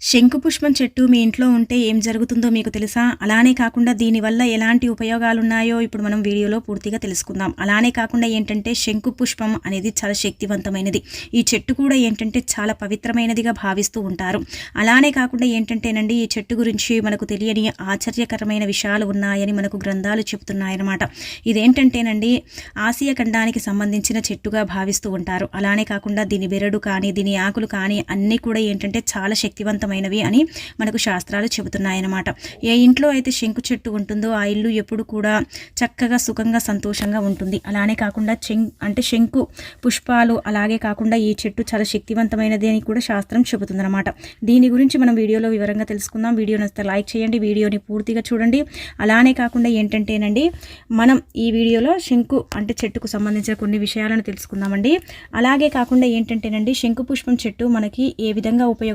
శంకుపుష్పం చెట్టు మీ ఇంట్లో ఉంటే ఏం జరుగుతుందో మీకు తెలుసా? అలానే కాకుండా దీనివల్ల ఎలాంటి ఉపయోగాలున్నాయో ఇప్పుడు మనం వీడియోలో పూర్తిగా తెలుసుకుందాం. అలానే కాకుండా ఏంటంటే శంకుపుష్పం అనేది చాలా శక్తివంతమైనది. ఈ చెట్టు కూడా ఏంటంటే చాలా పవిత్రమైనదిగా భావిస్తూ ఉంటారు. అలానే కాకుండా ఏంటంటేనండి ఈ చెట్టు గురించి మనకు తెలియని ఆశ్చర్యకరమైన విషయాలు ఉన్నాయని మనకు గ్రంథాలు చెబుతున్నాయన్నమాట. ఇదేంటంటేనండి ఆసియా ఖండానికి సంబంధించిన చెట్టుగా భావిస్తూ ఉంటారు. అలానే కాకుండా దీని బెరడు కానీ, దీని ఆకులు కానీ అన్నీ కూడా ఏంటంటే చాలా శక్తివంతమైనవి అని మనకు శాస్త్రాలు చెబుతున్నాయన్నమాట. ఏ ఇంట్లో అయితే శంకు చెట్టు ఉంటుందో ఆ ఇల్లు ఎప్పుడు కూడా చక్కగా సుఖంగా సంతోషంగా ఉంటుంది. అలానే కాకుండా శంకు పుష్పాలు అలాగే కాకుండా ఈ చెట్టు చాలా శక్తివంతమైనది అని కూడా శాస్త్రం చెబుతుందన్నమాట. దీని గురించి మనం వీడియోలో వివరంగా తెలుసుకుందాం. వీడియో నచ్చితే లైక్ చేయండి, వీడియోని పూర్తిగా చూడండి. అలానే కాకుండా ఏంటంటేనండి మనం ఈ వీడియోలో శంకు చెట్టుకు సంబంధించిన కొన్ని విషయాలను తెలుసుకుందామండి. అలాగే కాకుండా ఏంటంటేనండి శంకు పుష్పం చెట్టు మనకి ఏ విధంగా ఉపయోగపడుతుంది